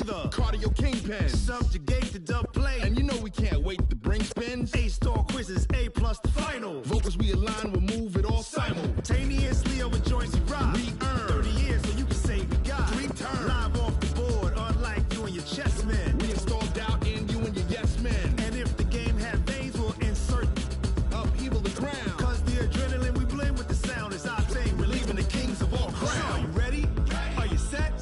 breather, cardio kingpin, subjugate the dub play. And you know we can't wait to bring spins. A-star quizzes, A+ the final. Vocals we align, we'll move it all simultaneously over joints we ride. We earn 30 years so you can say we got 3 turns. Live off the board, unlike you and your chess men. We install doubt in you and your yes men. And if the game had veins, we'll insert upheaval the ground. Cause the adrenaline we blend with the sound is our thing. Relieving the kings of all crowns. So are you ready? Are you set?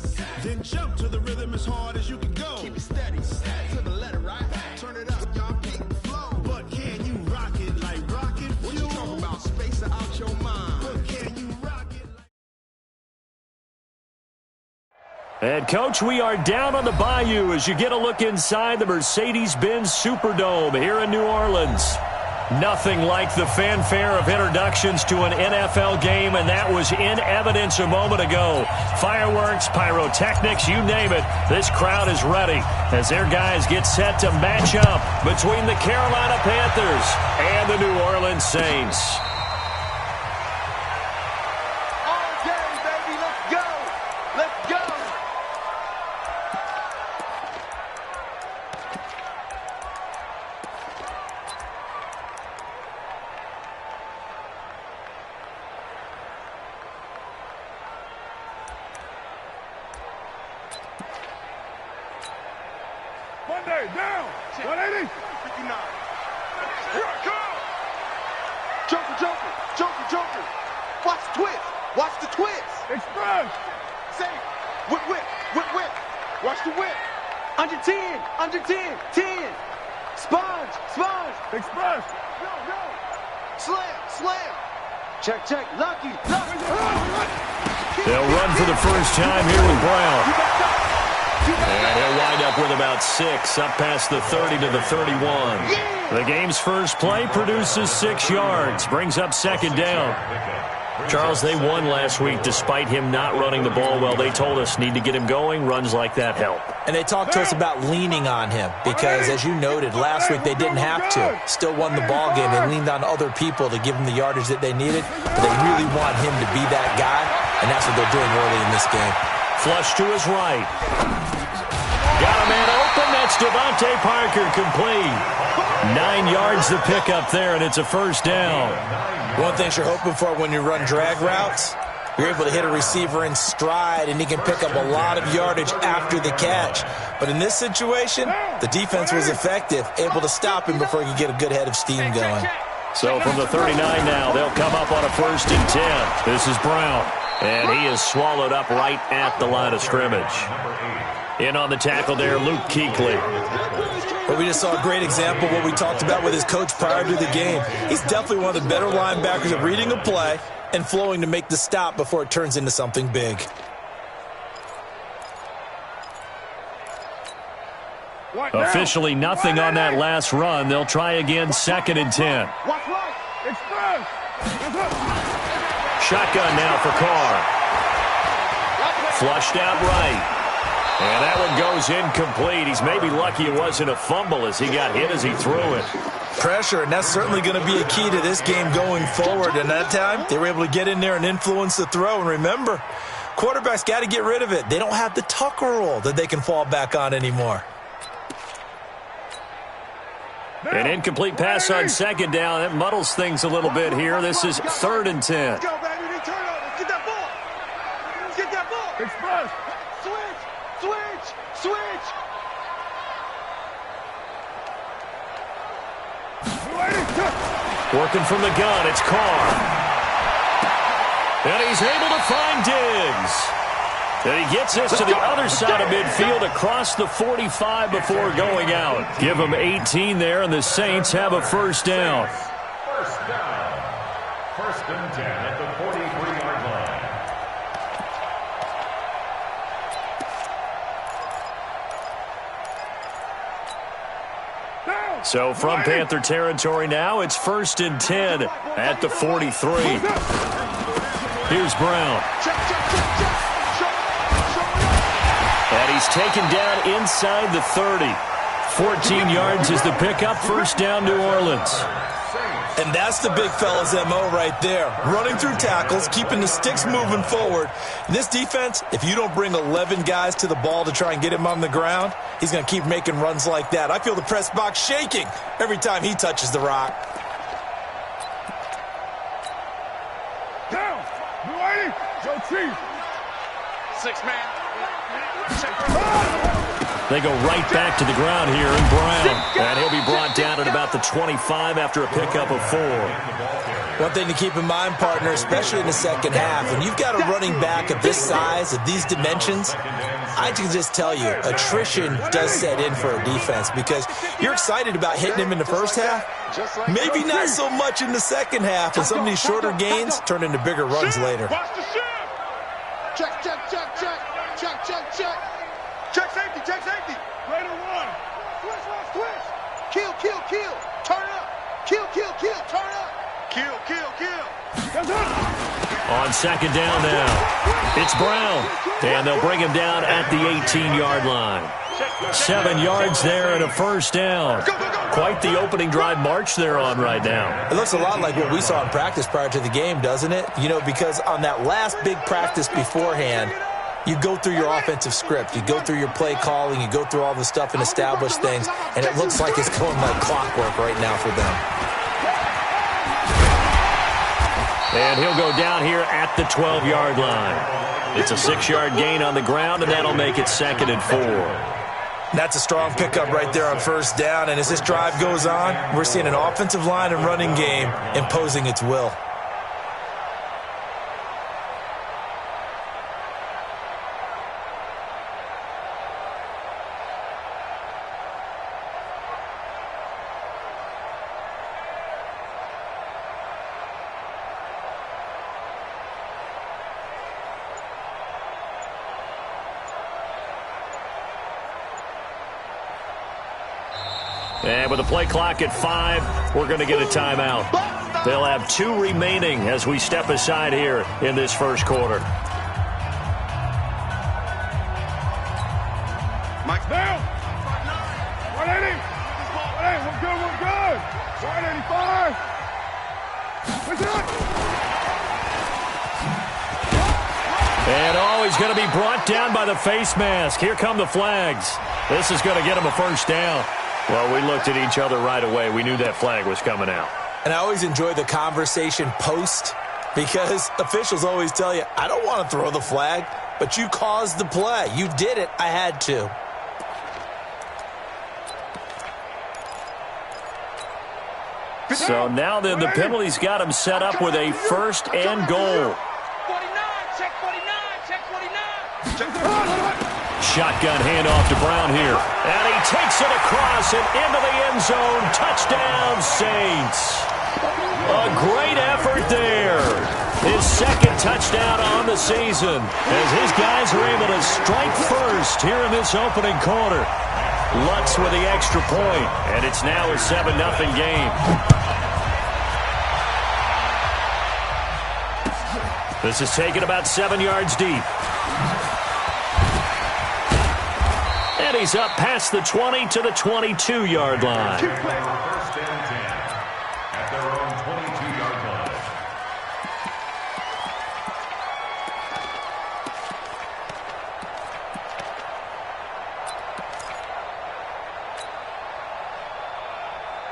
Then jump to the rhythm as hard as you can go. Keep it steady, to the letter, right? Turn it up, y'all, keep the flow. But can you rock it like rocket fuel? What you talking about? Space out your mind. But can you rock it like... And, Coach, we are down on the Bayou as you get a look inside the Mercedes-Benz Superdome here in New Orleans. Nothing like the fanfare of introductions to an NFL game, and that was in evidence a moment ago. Fireworks, pyrotechnics, you name it. This crowd is ready as their guys get set to match up between the Carolina Panthers and the New Orleans Saints. All day, baby, let's go! Let's go! Monday, down! 180! 59. Here I come! Joker, Joker, Joker, Joker! Watch the twist! Watch the twist! Express! Safe! Whip, whip, whip, whip! Watch the whip! Under 10, under 10, 10! Sponge, sponge! Express! No, no! Slam, slam! Check, check, lucky, lucky! They'll run for the first time here with Brown. And he'll wind up with about 6, up past the 30 to the 31. The game's first play produces 6 yards, brings up second down. Charles, they won last week despite him not running the ball well. They told us need to get him going. Runs like that help. And they talked to us about leaning on him because, as you noted, last week they didn't have to. Still won the ball game. They leaned on other people to give them the yardage that they needed. But they really want him to be that guy, and that's what they're doing early in this game. Flush to his right. Got a man open. That's Devontae Parker complete. 9 yards to pick up there, and it's a first down. One thing you're hoping for when you run drag routes, you're able to hit a receiver in stride, and he can pick up a lot of yardage after the catch. But in this situation, the defense was effective, able to stop him before he could get a good head of steam going. So from the 39 now, they'll come up on a 1st and 10. This is Brown, and he is swallowed up right at the line of scrimmage. In on the tackle there, Luke Kuechly. But we just saw a great example of what we talked about with his coach prior to the game. He's definitely one of the better linebackers at reading a play and flowing to make the stop before it turns into something big. Officially nothing on that last run. They'll try again, 2nd and 10. Shotgun now for Carr. Flushed out right. And that one goes incomplete. He's maybe lucky it wasn't a fumble as he got hit as he threw it. Pressure, and that's certainly going to be a key to this game going forward. And that time, they were able to get in there and influence the throw. And remember, quarterbacks got to get rid of it. They don't have the Tucker rule that they can fall back on anymore. An incomplete pass on 2nd down. That muddles things a little bit here. This is 3rd and 10. Let's go, baby. They turn over. Get that ball. Get that ball. Express! Switch, switch, switch. Working from the gun, it's Carr. And he's able to find Diggs. And he gets this to the other side of midfield across the 45 before going out. Give him 18 there, and the Saints have a first down. First down. 1st and 10 at the 43-yard line. So from Panther territory now, it's 1st and 10 at the 43. Here's Brown. And he's taken down inside the 30. 14 yards is the pickup. First down, New Orleans. And that's the big fella's MO right there. Running through tackles, keeping the sticks moving forward. In this defense, if you don't bring 11 guys to the ball to try and get him on the ground, he's going to keep making runs like that. I feel the press box shaking every time he touches the rock. Down. Blue 80. Go Chief. 6-man. They go right back to the ground here in Brown. And he'll be brought down at about the 25 after a pickup of 4. One thing to keep in mind, partner, especially in the second half, when you've got a running back of this size, of these dimensions, I can just tell you, attrition does set in for a defense because you're excited about hitting him in the first half. Maybe not so much in the second half, and some of these shorter gains turn into bigger runs later. Check, check, check, check. Check, check, check. Check safety, check safety. Raider 1. Switch. Kill, kill, kill. Turn up. Kill, kill, kill. Turn up. Kill, kill, kill. On second down now, it's Brown. And they'll bring him down at the 18-yard line. 7 yards there and a first down. Quite the opening drive march they're on right now. It looks a lot like what we saw in practice prior to the game, doesn't it? You know, because on that last big practice beforehand, you go through your offensive script, you go through your play calling, you go through all the stuff and establish things, and it looks like it's going like clockwork right now for them. And he'll go down here at the 12-yard line. It's a 6-yard gain on the ground, and that'll make it 2nd and 4. That's a strong pickup right there on first down, and as this drive goes on, we're seeing an offensive line and running game imposing its will. And with the play clock at 5, we're going to get a timeout. They'll have 2 remaining as we step aside here in this first quarter. Mike's down. 180. 180. We're good. We're good. 185. What's that? And he's going to be brought down by the face mask. Here come the flags. This is going to get him a first down. Well, we looked at each other right away. We knew that flag was coming out. And I always enjoy the conversation post because officials always tell you, I don't want to throw the flag, but you caused the play. You did it. I had to. So now then the penalty's got him set up with a first and goal. 49, check 49, check 49. Shotgun handoff to Brown here. And he takes it across and into the end zone. Touchdown, Saints. A great effort there. His second touchdown on the season as his guys are able to strike first here in this opening quarter. Lutz with the extra point, and it's now a 7-0 game. This is taken about 7 yards deep. And he's up past the 20 to the 22-yard line. First and 10 at their own 22-yard line.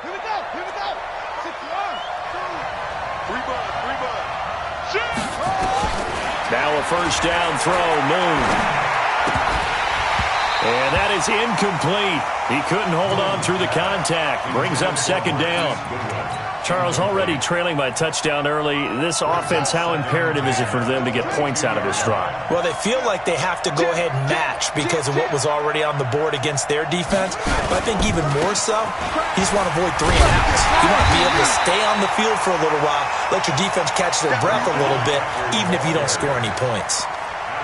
Here we go. Here we go. 6 yards. 3 bud. Shoot! Now a first down throw, Moon. And that is incomplete. He couldn't hold on through the contact. Brings up second down. Charles, already trailing by touchdown early. This offense, how imperative is it for them to get points out of this drive? Well, they feel like they have to go ahead and match because of what was already on the board against their defense. But I think even more so, you just want to avoid 3 and outs. You want to be able to stay on the field for a little while, let your defense catch their breath a little bit, even if you don't score any points.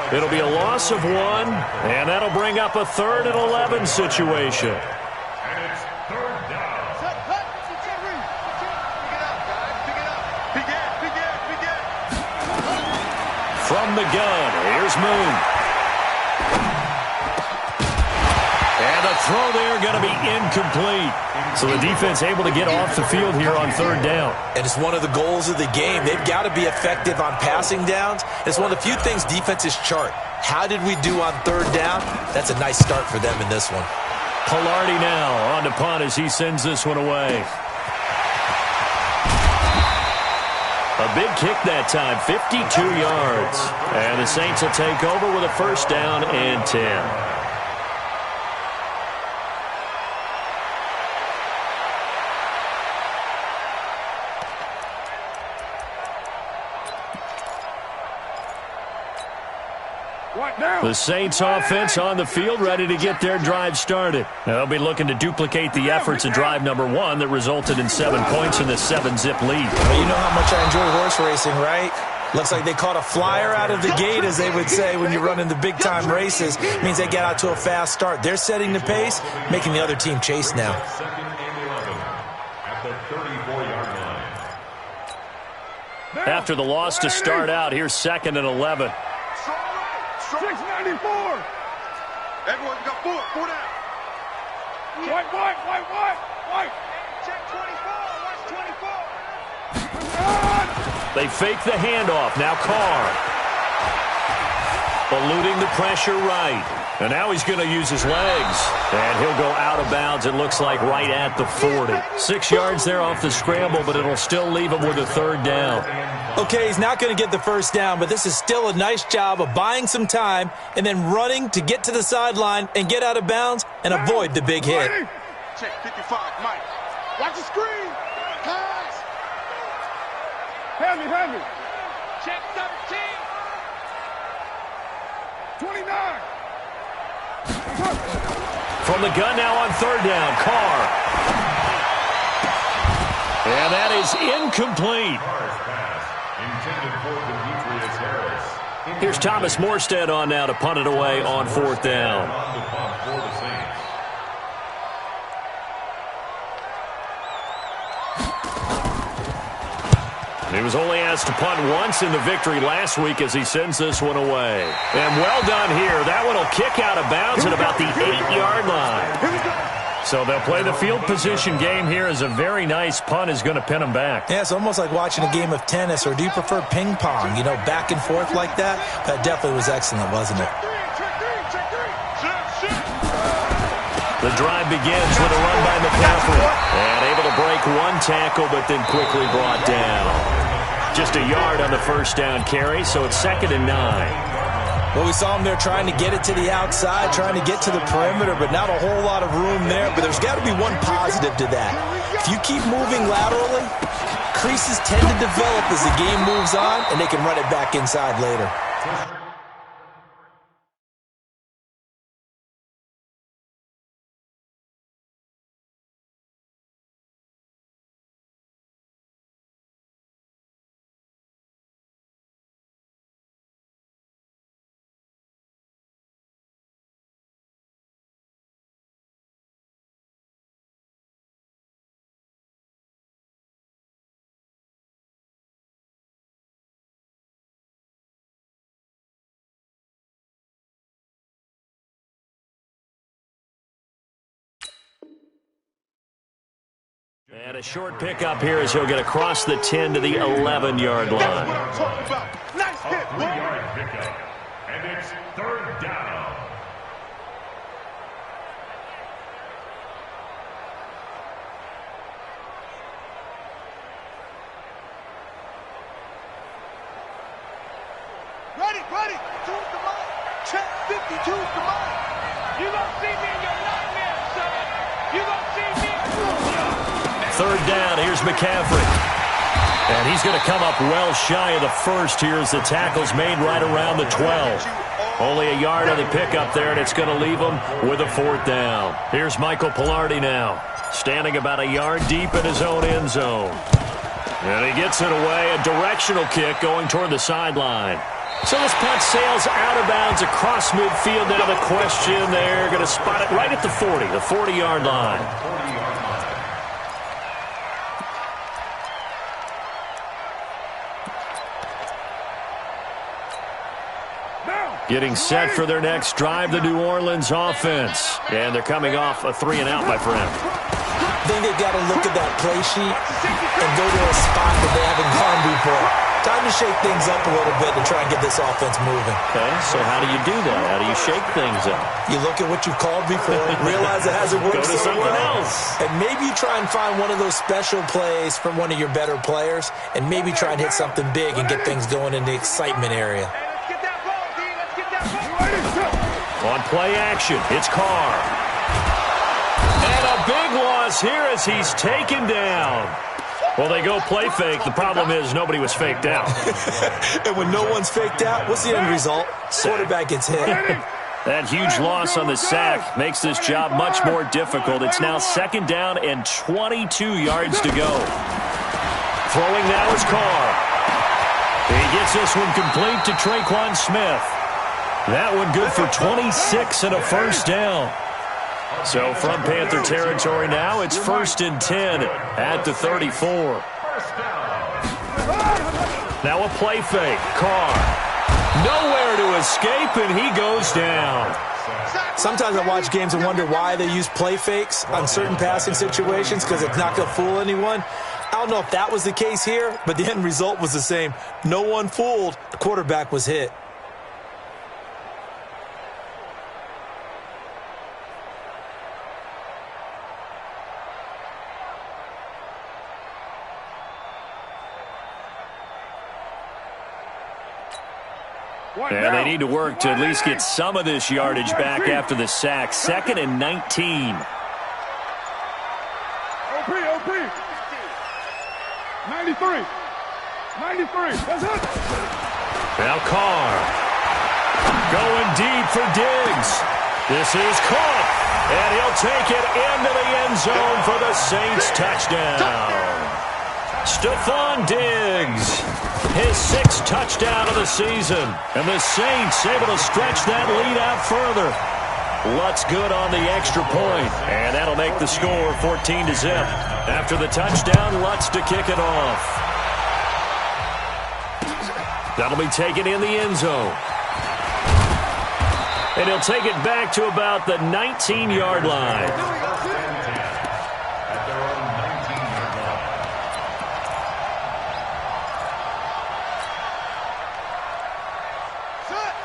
It'll be a loss of 1, and that'll bring up a 3rd and 11 situation. And it's 3rd down. From the gun, here's Moon. And the throw there going to be incomplete. So the defense able to get off the field here on third down. And it's one of the goals of the game. They've got to be effective on passing downs. It's one of the few things defenses chart. How did we do on third down? That's a nice start for them in this one. Pilardi now on to punt as he sends this one away. A big kick that time, 52 yards. And the Saints will take over with a first down and 10. The Saints offense on the field, ready to get their drive started. They'll be looking to duplicate the efforts of drive number 1 that resulted in 7 points in the 7-zip lead. Well, you know how much I enjoy horse racing, right? Looks like they caught a flyer out of the gate, as they would say when you're running the big-time races. It means they get out to a fast start. They're setting the pace, making the other team chase now. Second and 11 at the 34-yard line. After the loss to start out, here's second and 11. 694. Everyone got four down. White. Check 24. Watch 24. They fake the handoff. Now Carr. Eluding the pressure right. And now he's going to use his legs. And he'll go out of bounds, it looks like, right at the 40. 6 yards there off the scramble, but it'll still leave him with a third down. Okay, he's not going to get the first down, but this is still a nice job of buying some time and then running to get to the sideline and get out of bounds and avoid the big hit. Check 55, Mike. Watch the screen. Pass. Hand me. Check 17. 29. From the gun now on third down, Carr. And that is incomplete. Here's Thomas Morstead on now to punt it away on fourth down. He was only asked to punt once in the victory last week as he sends this one away. And well done here. That one will kick out of bounds at about the 8-yard line. So they'll play the field position game here as a very nice punt is going to pin them back. Yeah, it's almost like watching a game of tennis, or do you prefer ping pong? You know, back and forth like that? That definitely was excellent, wasn't it? The drive begins with a run by McCaffrey. And able to break one tackle, but then quickly brought down. Just a yard on the first down carry, so it's 2nd and 9. Well, we saw him there trying to get it to the outside, trying to get to the perimeter, but not a whole lot of room there. But there's got to be one positive to that. If you keep moving laterally, creases tend to develop as the game moves on, and they can run it back inside later. And a short pickup here as he'll get across the 10 to the 11-yard line. Nice hit, a 3-yard pickup. And it's third down. Ready. Two's the mark. Check 52's the mark. You gonna see me in your nightmare, son. You gonna see me. Third down, here's McCaffrey. And he's going to come up well shy of the first here as the tackle's made right around the 12. Only a yard on the pickup there, and it's going to leave him with a fourth down. Here's Michael Pilardi now, standing about a yard deep in his own end zone. And he gets it away, a directional kick going toward the sideline. So this punt sails out of bounds across midfield. Now the question, they're going to spot it right at the 40, the 40-yard line. Getting set for their next drive, the New Orleans offense. And they're coming off a 3-and-out, my friend. I think they've got to look at that play sheet and go to a spot that they haven't gone before. Time to shake things up a little bit to try and get this offense moving. Okay, so how do you do that? How do you shake things up? You look at what you've called before, realize it hasn't worked Go to so something well, else. and maybe try and find one of those special plays from one of your better players, and maybe try and hit something big and get things going in the excitement area. On play action, it's Carr. And a big loss here as he's taken down. Well, they go play fake. The problem is nobody was faked out. And when no one's faked out, what's the end result? Quarterback gets hit. That huge loss on the sack makes this job much more difficult. It's now 2nd down and 22 yards to go. Throwing now is Carr. He gets this one complete to Traquan Smith. That one good for 26 and a first down. So from Panther territory now, it's 1st and 10 at the 34. Now a play fake. Carr. Nowhere to escape, and he goes down. Sometimes I watch games and wonder why they use play fakes on certain passing situations because it's not going to fool anyone. I don't know if that was the case here, but the end result was the same. No one fooled. The quarterback was hit. And they need to work to at least get some of this yardage back after the sack. 2nd and 19. OP. 93. That's it. Now Carr. Going deep for Diggs. This is caught. And he'll take it into the end zone for the Saints touchdown. Stephon Diggs. His 6th touchdown of the season. And the Saints able to stretch that lead out further. Lutz good on the extra point. And that'll make the score 14-0. After the touchdown, Lutz to kick it off. That'll be taken in the end zone. And he'll take it back to about the 19-yard line.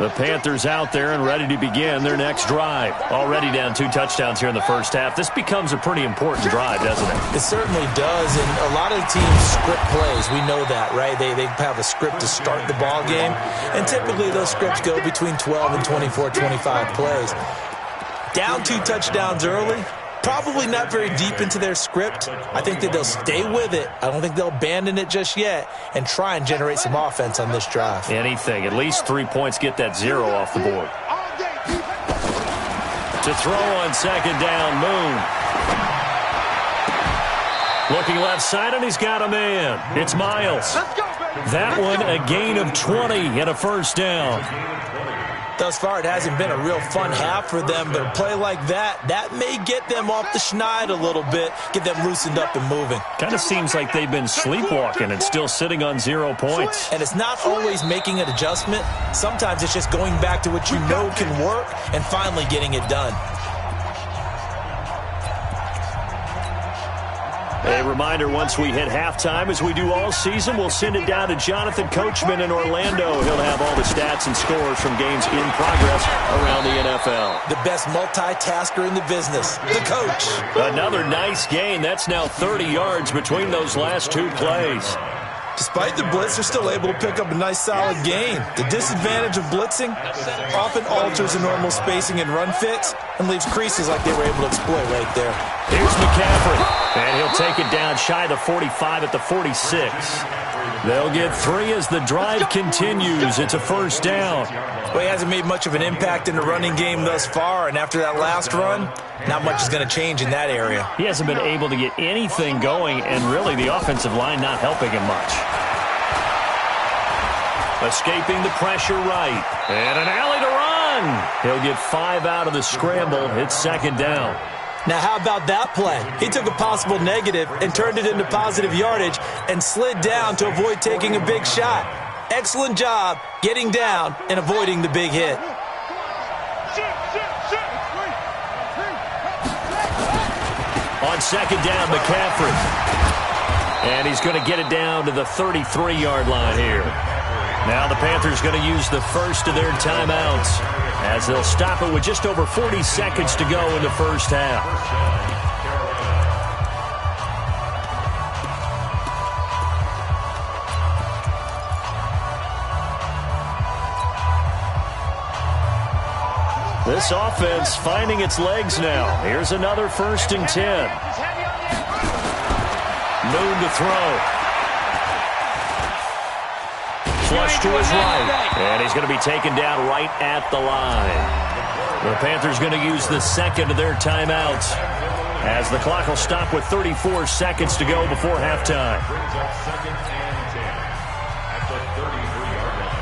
The Panthers out there and ready to begin their next drive. Already down 2 touchdowns here in the first half. This becomes a pretty important drive, doesn't it? It certainly does, and a lot of teams script plays. We know that, right? They have a script to start the ball game, and typically those scripts go between 12 and 24, 25 plays. Down 2 touchdowns early, probably not very deep into their script. I think that they'll stay with it. I don't think they'll abandon it just yet and try and generate some offense on this drive. Anything. At least 3 points, get that 0 off the board. To throw on 2nd down, Moon. Looking left side, and he's got a man. It's Miles. That one a gain of 20 and a first down. Thus far, it hasn't been a real fun half for them, but a play like that may get them off the schneid a little bit, get them loosened up and moving. Kind of seems like they've been sleepwalking and still sitting on 0 points. And it's not always making an adjustment. Sometimes it's just going back to what you know can work and finally getting it done. A reminder, once we hit halftime, as we do all season, we'll send it down to Jonathan Coachman in Orlando. He'll have all the stats and scores from games in progress around the NFL. The best multitasker in the business, the coach. Another nice gain. That's now 30 yards between those last 2 plays. Despite the blitz, they're still able to pick up a nice solid gain. The disadvantage of blitzing often alters the normal spacing and run fits and leaves creases like they were able to exploit right there. Here's McCaffrey, and he'll take it down shy of the 45 at the 46. They'll get 3 as the drive continues. It's a first down. Well, he hasn't made much of an impact in the running game thus far, and after that last run, not much is going to change in that area. He hasn't been able to get anything going, and really the offensive line not helping him much. Escaping the pressure right, and an alley to run. He'll get 5 out of the scramble. It's 2nd down. Now, how about that play? He took a possible negative and turned it into positive yardage and slid down to avoid taking a big shot. Excellent job getting down and avoiding the big hit. On second down, McCaffrey. And he's going to get it down to the 33-yard line here. Now the Panthers going to use the first of their timeouts as they'll stop it with just over 40 seconds to go in the first half. This offense finding its legs now. Here's another 1st and 10. Moon to throw. Flush to his right. And he's going to be taken down right at the line. The Panthers going to use the second of their timeouts as the clock will stop with 34 seconds to go before halftime. Brings up 2nd and 10 at the 33-yard line.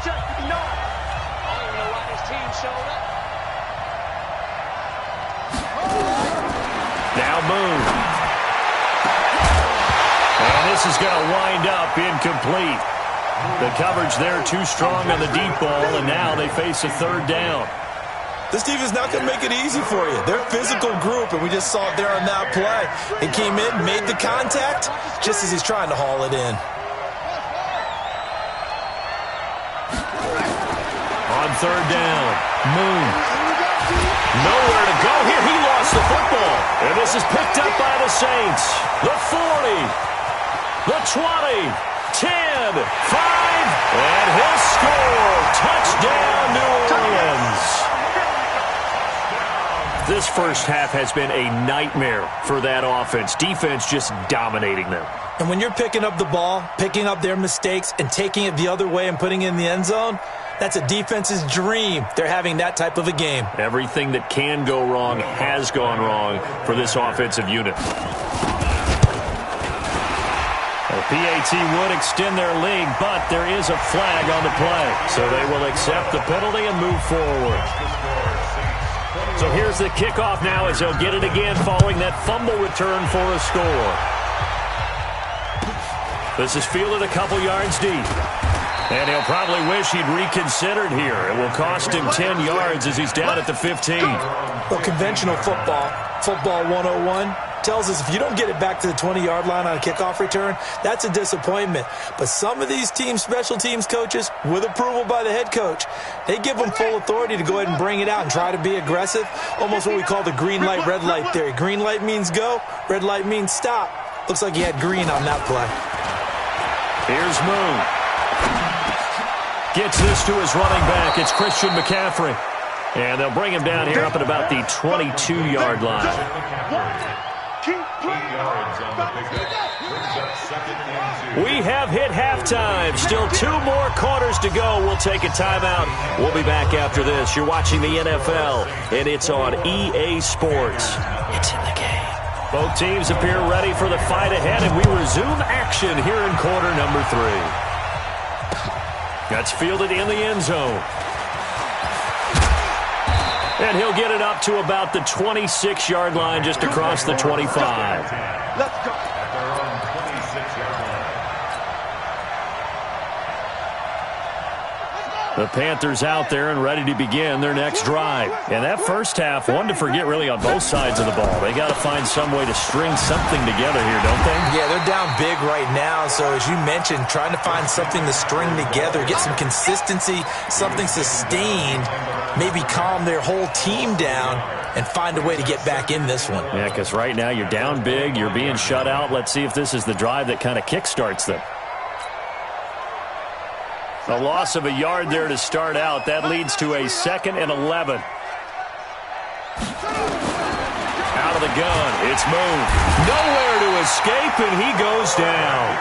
Check. No. I don't even know why this team showed up. Now Moon. And this is going to wind up incomplete. The coverage there too strong on the deep ball, and now they face a 3rd down. This defense not going to make it easy for you. They're a physical group, and we just saw it there on that play. It came in, made the contact, just as he's trying to haul it in. On 3rd down, Moon. Nowhere to go here. He lost the football. And this is picked up by the Saints. The 40, the 20, 10, 5, and he'll score. Touchdown, New Orleans. This first half has been a nightmare for that offense. Defense just dominating them. And when you're picking up the ball, picking up their mistakes, and taking it the other way and putting it in the end zone, that's a defense's dream. They're having that type of a game. Everything that can go wrong has gone wrong for this offensive unit. The PAT would extend their lead, but there is a flag on the play. So they will accept the penalty and move forward. So here's the kickoff now as they'll get it again following that fumble return for a score. This is fielded a couple yards deep. And he'll probably wish he'd reconsidered here. It will cost him 10 yards as he's down at the 15. Well, conventional football 101, tells us if you don't get it back to the 20-yard line on a kickoff return, that's a disappointment. But some of these teams, special teams coaches, with approval by the head coach, they give them full authority to go ahead and bring it out and try to be aggressive, almost what we call the green light, red light theory. Green light means go, red light means stop. Looks like he had green on that play. Here's Moon. Gets this to his running back. It's Christian McCaffrey. And they'll bring him down here up at about the 22-yard line. We have hit halftime. Still 2 more quarters to go. We'll take a timeout. We'll be back after this. You're watching the NFL, and it's on EA Sports. It's in the game. Both teams appear ready for the fight ahead, and we resume action here in quarter number 3. That's fielded in the end zone. And he'll get it up to about the 26-yard line, just across the 25. Let's go. At their own 26-yard line. The Panthers out there and ready to begin their next drive. And that first half, one to forget really on both sides of the ball. They got to find some way to string something together here, don't they? Yeah, they're down big right now. So as you mentioned, trying to find something to string together, get some consistency, something sustained, maybe calm their whole team down and find a way to get back in this one. Yeah, because right now you're down big, you're being shut out. Let's see if this is the drive that kind of kickstarts them. A loss of a yard there to start out. That leads to a 2nd and 11. Out of the gun. It's Moon. Nowhere to escape, and he goes down.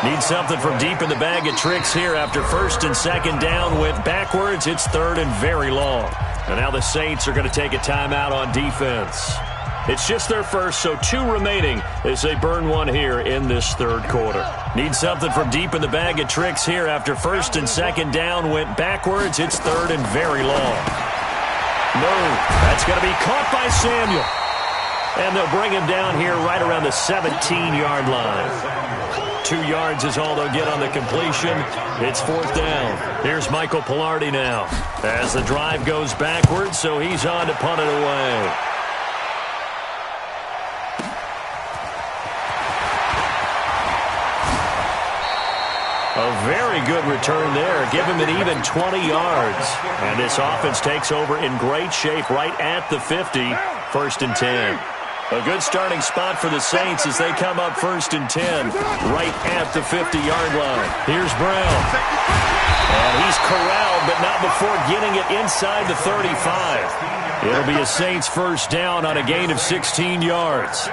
Need something from deep in the bag of tricks here after 1st and 2nd down. Went backwards. It's 3rd and very long. And now the Saints are going to take a timeout on defense. It's just their first, so 2 remaining as they burn one here in this 3rd quarter. Need something from deep in the bag of tricks here after 1st and 2nd down. Went backwards. It's 3rd and very long. No, that's going to be caught by Samuel. And they'll bring him down here right around the 17-yard line. 2 yards is all they'll get on the completion. It's 4th down. Here's Michael Pilardi now as the drive goes backwards, so he's on to punt it away. A very good return there. Give him an even 20 yards. And this offense takes over in great shape right at the 50. 1st and 10. A good starting spot for the Saints as they come up 1st and 10 right at the 50-yard line. Here's Brown. And he's corralled, but not before getting it inside the 35. It'll be a Saints 1st down on a gain of 16 yards.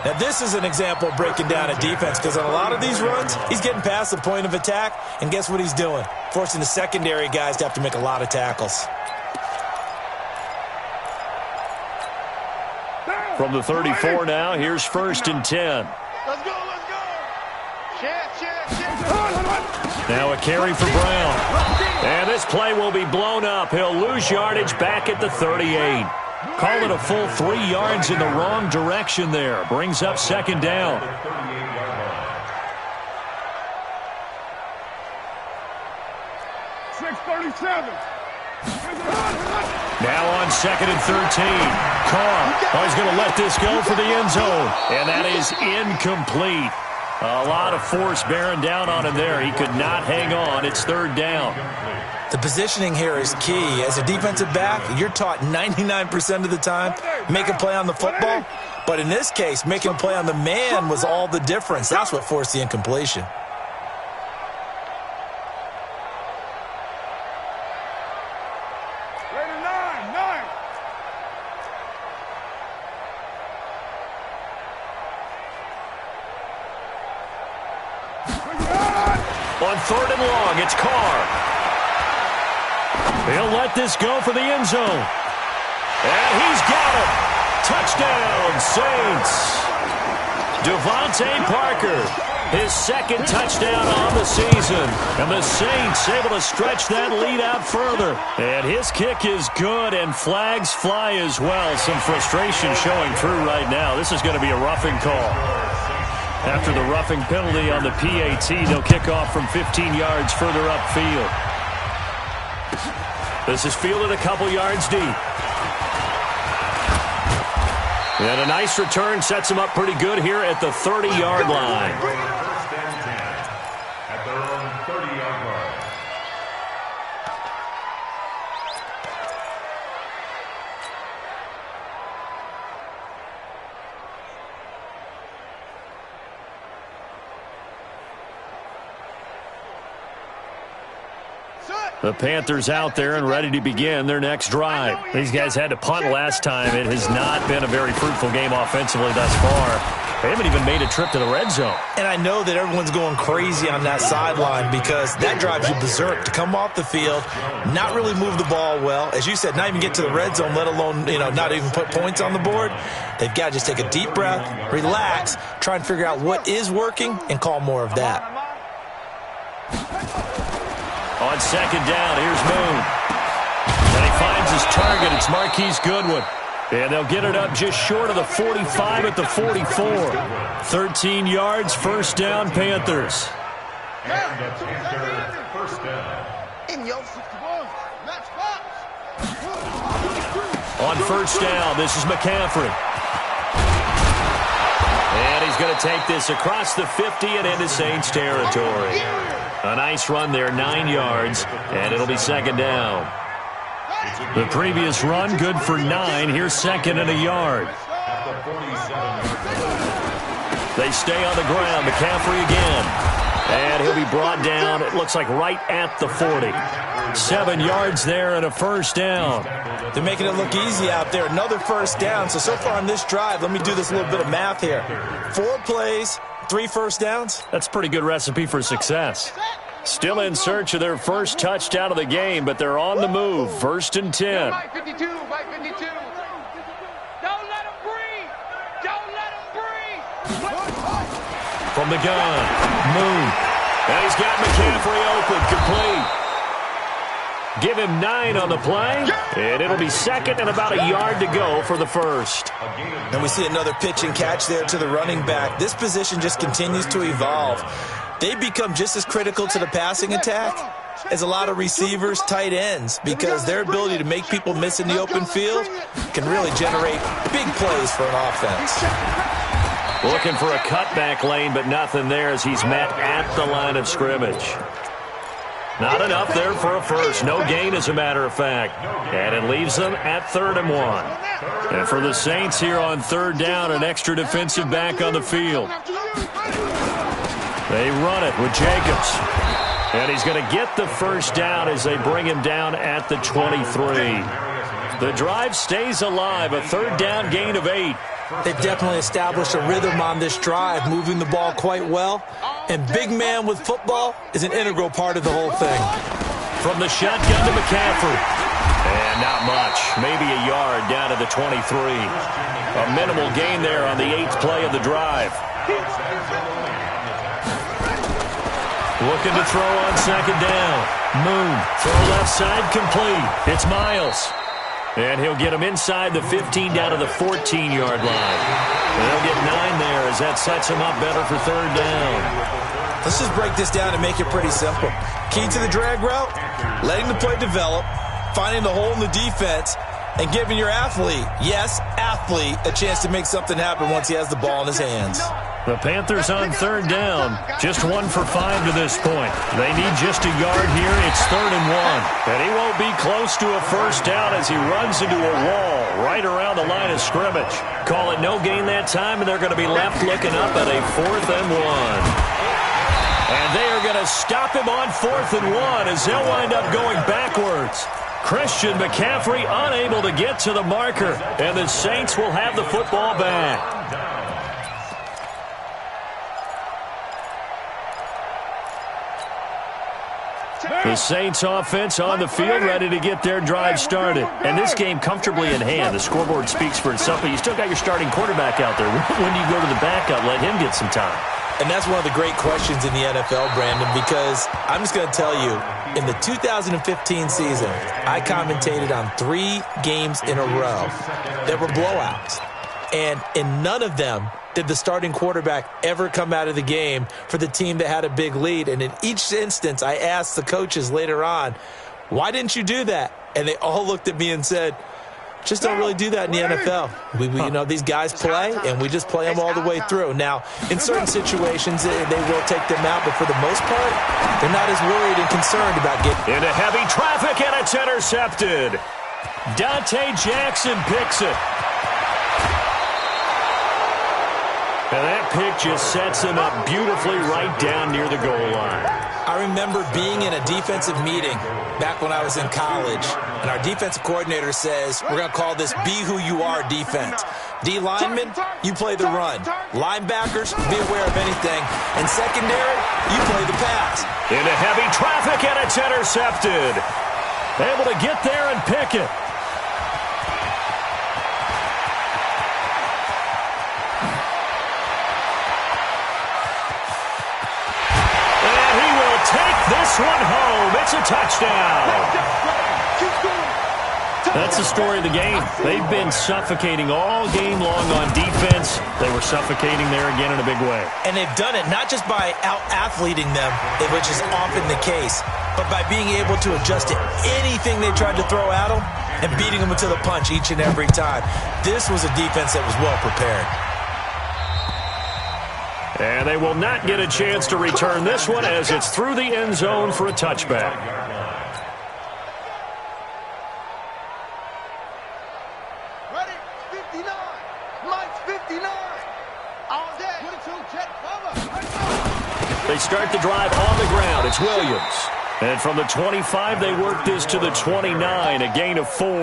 Now, this is an example of breaking down a defense because on a lot of these runs, he's getting past the point of attack, and guess what he's doing? Forcing the secondary guys to have to make a lot of tackles. From the 34 now, here's 1st and 10. Let's go, let's go. Check. Now a carry for Brown. And this play will be blown up. He'll lose yardage back at the 38. Call it a full 3 yards in the wrong direction there. Brings up 2nd down. Now on 2nd and 13. Carr is going to let this go for the end zone. And that is incomplete. A lot of force bearing down on him there. He could not hang on. It's 3rd down. The positioning here is key. As a defensive back, you're taught 99% of the time, make a play on the football. But in this case, making a play on the man was all the difference. That's what forced the incompletion. On 3rd and long, it's Carr. He'll let this go for the end zone. And he's got it. Touchdown, Saints. Devontae Parker, his 2nd touchdown on the season. And the Saints able to stretch that lead out further. And his kick is good, and flags fly as well. Some frustration showing through right now. This is going to be a roughing call. After the roughing penalty on the PAT, they'll kick off from 15 yards further upfield. This is fielded a couple yards deep. And a nice return sets him up pretty good here at the 30-yard line. 1st and 10 at their own 30-yard line. The Panthers out there and ready to begin their next drive. These guys had to punt last time. It has not been a very fruitful game offensively thus far. They haven't even made a trip to the red zone. And I know that everyone's going crazy on that sideline because that drives you berserk to come off the field, not really move the ball well. As you said, not even get to the red zone, let alone, not even put points on the board. They've got to just take a deep breath, relax, try and figure out what is working, and call more of that. On 2nd down, here's Moon. And he finds his target. It's Marquise Goodwin. And they'll get it up just short of the 45 at the 44. 13 yards, 1st down, Panthers. And the Panther 1st down. On 1st down, this is McCaffrey. And he's going to take this across the 50 and into Saints territory. A nice run there, 9 yards, and it'll be 2nd down. The previous run, good for 9. Here's 2nd and a yard. They stay on the ground. McCaffrey again. And he'll be brought down, it looks like, right at the 40. 7 yards there and a 1st down. They're making it look easy out there. Another 1st down. So far on this drive, let me do this little bit of math here. 4 plays, 3 1st downs. That's a pretty good recipe for success. Still in search of their first touchdown of the game, but they're on the move. 1st and 10. Mike 52, Mike 52. Don't let him breathe. Don't let him breathe. From the gun, Moon. And he's got McCaffrey open, complete. Give him 9 on the play, and it'll be second and about a yard to go for the first. And we see another pitch and catch there to the running back. This position just continues to evolve. They become just as critical to the passing attack as a lot of receivers, tight ends, because their ability to make people miss in the open field can really generate big plays for an offense. Looking for a cutback lane, but nothing there as he's met at the line of scrimmage. Not enough there for a first. No gain, as a matter of fact. And it leaves them at 3rd and 1. And for the Saints here on 3rd down, an extra defensive back on the field. They run it with Jacobs. And he's going to get the first down as they bring him down at the 23. The drive stays alive, a 3rd down gain of 8. They've definitely established a rhythm on this drive, moving the ball quite well. And big man with football is an integral part of the whole thing. From the shotgun to McCaffrey. And not much. Maybe a yard down to the 23. A minimal gain there on the 8th play of the drive. Looking to throw on 2nd down. Moon. Throw left side complete. It's Miles. And he'll get him inside the 15 down to the 14-yard line. They'll get 9 there as that sets him up better for 3rd down. Let's just break this down and make it pretty simple. Key to the drag route, letting the play develop, finding the hole in the defense, and giving your athlete, yes, athlete, a chance to make something happen once he has the ball in his hands. The Panthers on 3rd down, just 1 for 5 to this point. They need just a yard here. It's 3rd and 1. And he won't be close to a first down as he runs into a wall right around the line of scrimmage. Call it no gain that time, and they're going to be left looking up at a 4th and 1. And they are going to stop him on 4th and 1 as they'll wind up going backwards. Christian McCaffrey unable to get to the marker, and the Saints will have the football back. The Saints offense on the field, ready to get their drive started. And this game comfortably in hand. The scoreboard speaks for itself, but you still got your starting quarterback out there. When you go to the backup, let him get some time. And that's one of the great questions in the NFL, Brandon, because I'm just going to tell you, in the 2015 season, I commentated on 3 games in a row that were blowouts. And in none of them did the starting quarterback ever come out of the game for the team that had a big lead. And in each instance, I asked the coaches later on, why didn't you do that? And they all looked at me and said, just don't really do that in the NFL. We you know, these guys play, and we just play them all the way through. Now, in certain situations, they will take them out, but for the most part, they're not as worried and concerned about getting into heavy traffic, and it's intercepted. Dante Jackson picks it. And that pick just sets him up beautifully right down near the goal line. I remember being in a defensive meeting back when I was in college, and our defensive coordinator says, we're going to call this Be Who You Are defense. D linemen, you play the run. Linebackers, be aware of anything. And secondary, you play the pass. Into heavy traffic, and it's intercepted. Able to get there and pick it. This one home. It's a touchdown. That's the story of the game. They've been suffocating all game long on defense. They were suffocating there again in a big way. And they've done it not just by out-athleting them, which is often the case, but by being able to adjust to anything they tried to throw at them and beating them to the punch each and every time. This was a defense that was well prepared. And they will not get a chance to return this one as it's through the end zone for a touchback. Ready? 59. Mike's 59. All day. 22, jet cover. They start the drive on the ground. It's Williams. And from the 25, they work this to the 29, a gain of 4.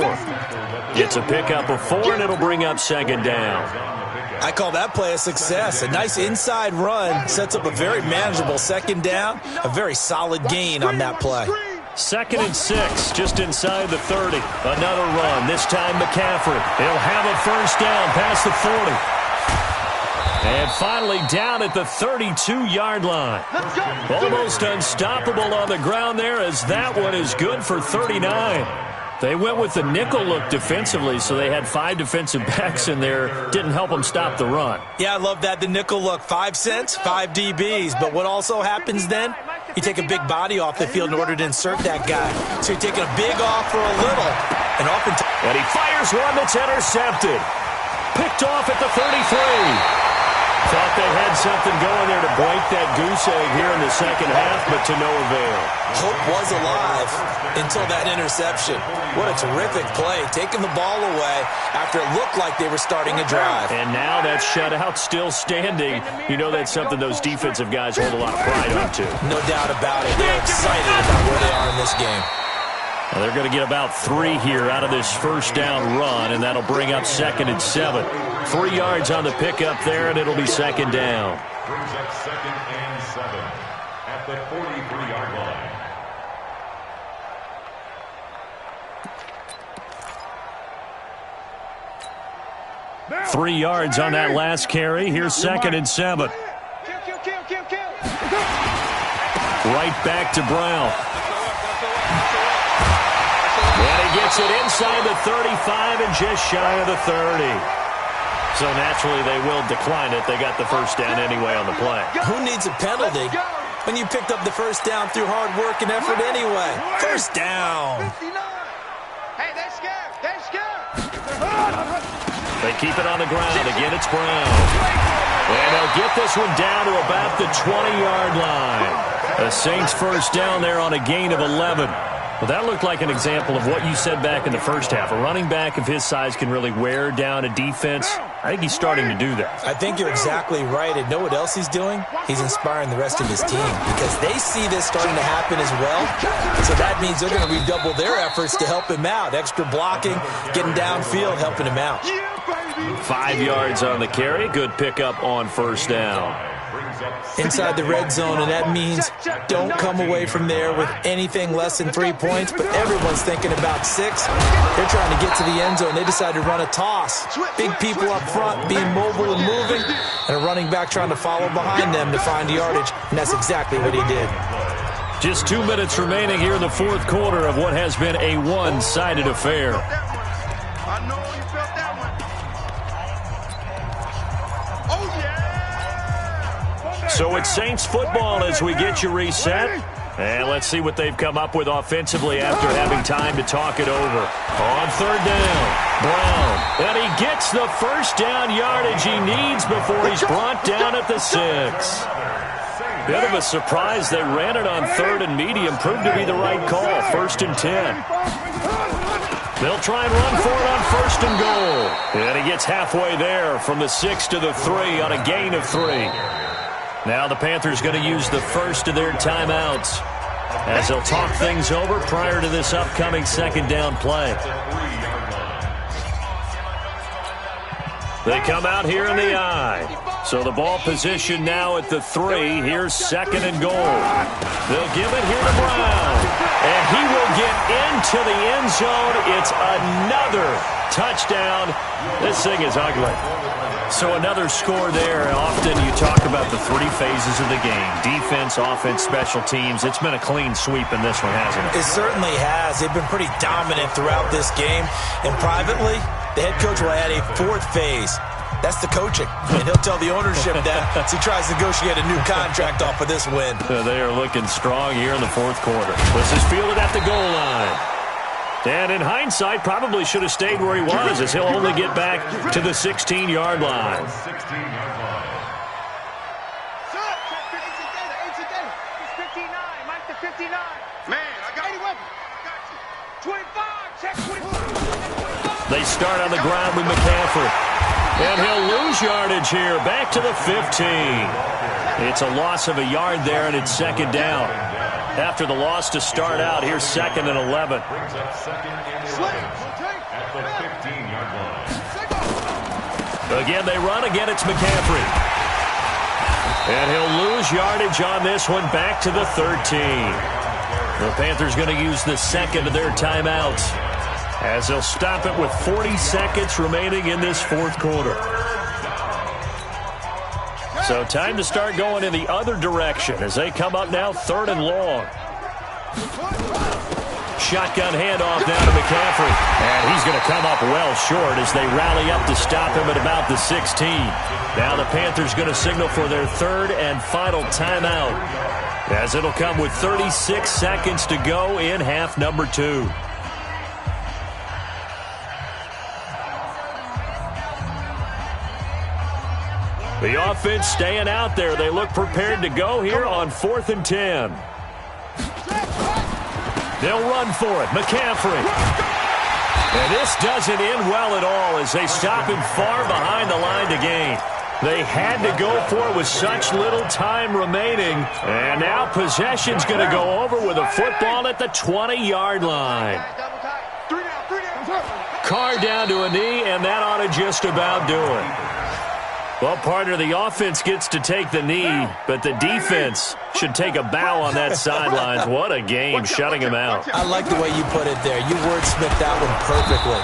Gets a pickup of 4, and it'll bring up 2nd down. I call that play a success. A nice inside run sets up a very manageable 2nd down, a very solid gain on that play. 2nd and 6, just inside the 30. Another run, this time McCaffrey. He'll have a first down past the 40. And finally down at the 32-yard line. Almost unstoppable on the ground there, as that one is good for 39. They went with the nickel look defensively, so they had 5 defensive backs in there. Didn't help them stop the run. Yeah, I love that, the nickel look. 5 cents, 5 DBs. But what also happens then? You take a big body off the field in order to insert that guy. So you're taking a big off for a little. And he fires one that's intercepted. Picked off at the 33. Thought they had something going there to break that goose egg here in the second half, but to no avail. Hope was alive until that interception. What a terrific play, taking the ball away after it looked like they were starting a drive. And now that shutout still standing. You know that's something those defensive guys hold a lot of pride on, too. No doubt about it. They're excited about where they are in this game. Well, they're going to get about 3 here out of this first down run, and that'll bring up 2nd and 7. 3 yards on the pickup there, and it'll be 2nd down. Brings up 2nd and 7 at the 43-yard line. 3 yards on that last carry. Here's 2nd and 7. Right back to Brown. And he gets it inside the 35 and just shy of the 30. So naturally they will decline it. They got the first down anyway on the play. Who needs a penalty when you picked up the first down through hard work and effort anyway? First down. Hey, they're scared. They're scared. They keep it on the ground. Again, it's Brown. And they'll get this one down to about the 20-yard line. The Saints first down there on a gain of 11. Well, that looked like an example of what you said back in the first half. A running back of his size can really wear down a defense. I think he's starting to do that. I think you're exactly right. And know what else he's doing? He's inspiring the rest of his team because they see this starting to happen as well. So that means they're going to redouble their efforts to help him out. Extra blocking, getting downfield, helping him out. 5 yards on the carry. Good pickup on first down. Inside the red zone, and that means don't come away from there with anything less than 3 points, but everyone's thinking about 6. They're trying to get to the end zone. They decide to run a toss. Big people up front being mobile and moving, and a running back trying to follow behind them to find yardage, and that's exactly what he did. Just 2 minutes remaining here in the fourth quarter of what has been a one-sided affair. I know you felt that one. Oh, yeah. So it's Saints football as we get you reset. And let's see what they've come up with offensively after having time to talk it over. On third down, Brown. And he gets the first down yardage he needs before he's brought down at the 6. Bit of a surprise. They ran it on 3rd and medium. Proved to be the right call. 1st and 10. They'll try and run for it on 1st and goal. And he gets halfway there from the 6 to the 3 on a gain of 3. Now the Panthers going to use the first of their timeouts as they'll talk things over prior to this upcoming 2nd down play. They come out here in the I. So the ball position now at the 3. Here's 2nd and goal. They'll give it here to Brown. And he will get into the end zone. It's another touchdown. This thing is ugly. So another score there. Often you talk about the 3 phases of the game. Defense, offense, special teams. It's been a clean sweep in this one, hasn't it? It certainly has. They've been pretty dominant throughout this game. And privately, the head coach will add a 4th phase. That's the coaching. And he'll tell the ownership that as he tries to negotiate a new contract off of this win. They are looking strong here in the fourth quarter. This is fielded at the goal line. And in hindsight, probably should have stayed where he was as he'll only get back to the 16-yard line. They start on the ground with McCaffrey. And he'll lose yardage here, back to the 15. It's a loss of a yard there, and it's 2nd down. After the loss to start out, here's 2nd and 11. Brings up 2nd and 11 at the 15-yard line. Again, they run. Again, it's McCaffrey. And he'll lose yardage on this one, back to the 13. The Panthers going to use the 2nd of their timeouts as they'll stop it with 40 seconds remaining in this fourth quarter. So time to start going in the other direction as they come up now 3rd and long. Shotgun handoff now to McCaffrey. And he's going to come up well short as they rally up to stop him at about the 16. Now the Panthers going to signal for their 3rd and final timeout, as it'll come with 36 seconds to go in half number 2. The offense staying out there. They look prepared to go here on 4th and 10. They'll run for it. McCaffrey. And this doesn't end well at all as they stop him far behind the line to gain. They had to go for it with such little time remaining. And now possession's going to go over with a football at the 20-yard line. Carr down to a knee, and that ought to just about do it. Well, partner, the offense gets to take the knee, but the defense should take a bow on that sidelines. What a game, shutting him out. I like the way you put it there. You wordsmithed that one perfectly.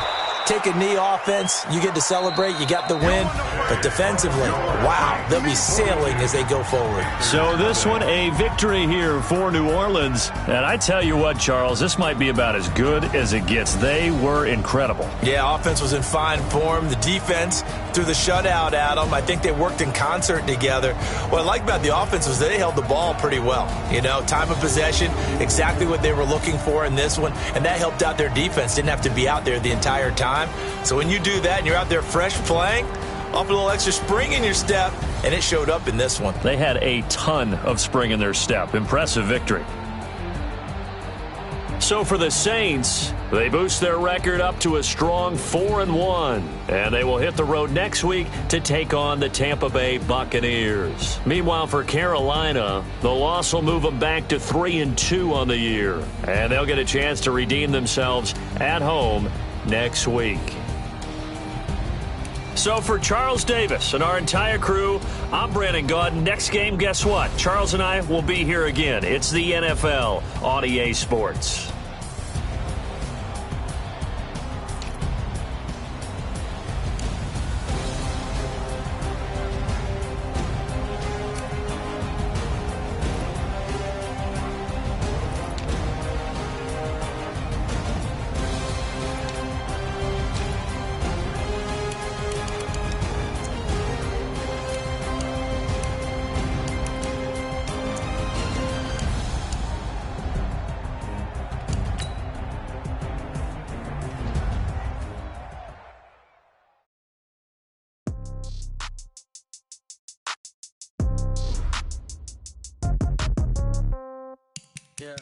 Take a knee offense, you get to celebrate, you got the win. But defensively, wow, they'll be sailing as they go forward. So this one, a victory here for New Orleans. And I tell you what, Charles, this might be about as good as it gets. They were incredible. Yeah, offense was in fine form. The defense threw the shutout at them. I think they worked in concert together. What I like about the offense was they held the ball pretty well. You know, time of possession, exactly what they were looking for in this one. And that helped out their defense. Didn't have to be out there the entire time. So when you do that and you're out there fresh playing, off a little extra spring in your step, and it showed up in this one. They had a ton of spring in their step. Impressive victory. So for the Saints, they boost their record up to a strong 4-1, and they will hit the road next week to take on the Tampa Bay Buccaneers. Meanwhile, for Carolina, the loss will move them back to 3-2 on the year, and they'll get a chance to redeem themselves at home next week. So for Charles Davis and our entire crew, I'm Brandon Gaudin. Next game, guess what? Charles and I will be here again. It's the NFL on EA Sports. Yeah.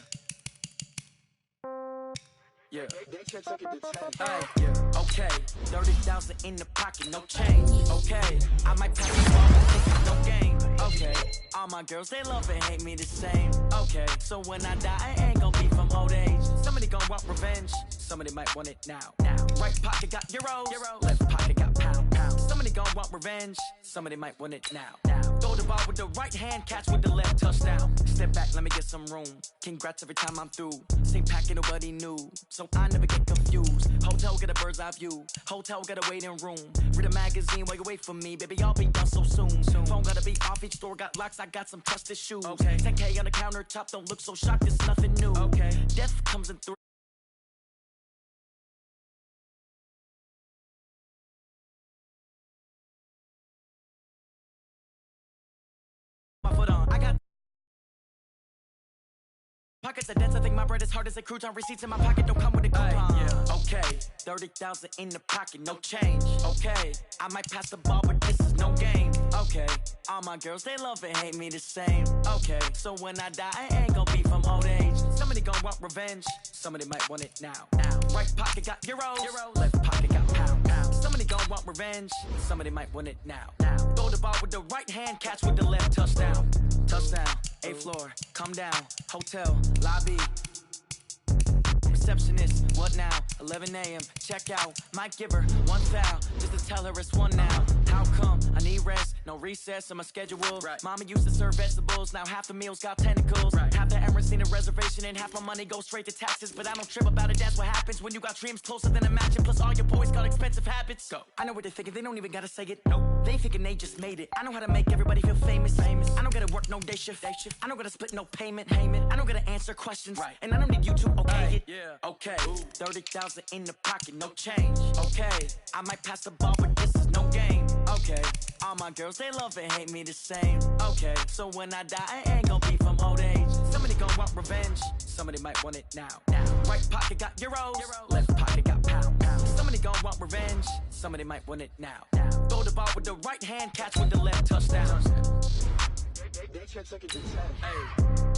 Okay. 30,000 in the pocket, no change. Okay. I might pass the ball, but this is no game. Okay. All my girls, they love and hate me the same. Okay. So when I die, I ain't gonna be from old age. Somebody gonna want revenge. Somebody might want it now. Right pocket got euros. Left pocket got pound. Somebody gonna want revenge. Somebody might want it now. Throw the ball with the right hand, catch with the left, touchdown. Step back, let me get some room. Congrats every time I'm through. Same packet, nobody knew. So I never get confused. Hotel get a bird's eye view. Hotel got a waiting room. Read a magazine while you wait for me. Baby, I'll be done so soon. Phone gotta be off, each store got locks. I got some trusted shoes. Okay. 10K on the countertop, don't look so shocked, it's nothing new. Okay. Death comes in 3. My foot on. I got pockets are dense, I think my bread is hard as a crouton. Receipts in my pocket don't come with a coupon. Okay, 30,000 in the pocket, no change. Okay, I might pass the ball, but this is no game. Okay, all my girls, they love and hate me the same. Okay, so when I die, I ain't gonna be from old age. Somebody gonna want revenge. Somebody might want it now. Right pocket got euros. Left pocket got pound. Somebody gonna want revenge. Somebody might want it now. Throw the ball with the right hand, catch with the left, touchdown. Touchdown, 8th floor, come down, hotel, lobby. receptionist. What now? 11 a.m. Check out. Might give her one foul just to tell her it's one now. How come? I need rest. No recess in my schedule. Right. Mama used to serve vegetables. Now half the meals got tentacles. Right. Half the Emirates need a reservation and half my money goes straight to taxes. But I don't trip about it. That's what happens when you got dreams closer than a matching. Plus all your boys got expensive habits. Go. I know what they're thinking. They don't even gotta say it. Nope. They thinking they just made it. I know how to make everybody feel famous. I don't gotta work no day shift. I don't gotta split no payment. I don't gotta answer questions. Right. And I don't need you to okay it. Yeah. Okay. 30,000 in the pocket, no change. Okay. I might pass the ball, but this is no game. Okay. All my girls, they love and hate me the same. Okay. So when I die, I ain't gonna be from old age. Somebody gon' want revenge. Somebody might want it now. Right pocket got euros. Left pocket got pounds. Somebody gon' want revenge. Somebody might want it now. Throw the ball with the right hand, catch with the left touchdown. They check it. Hey.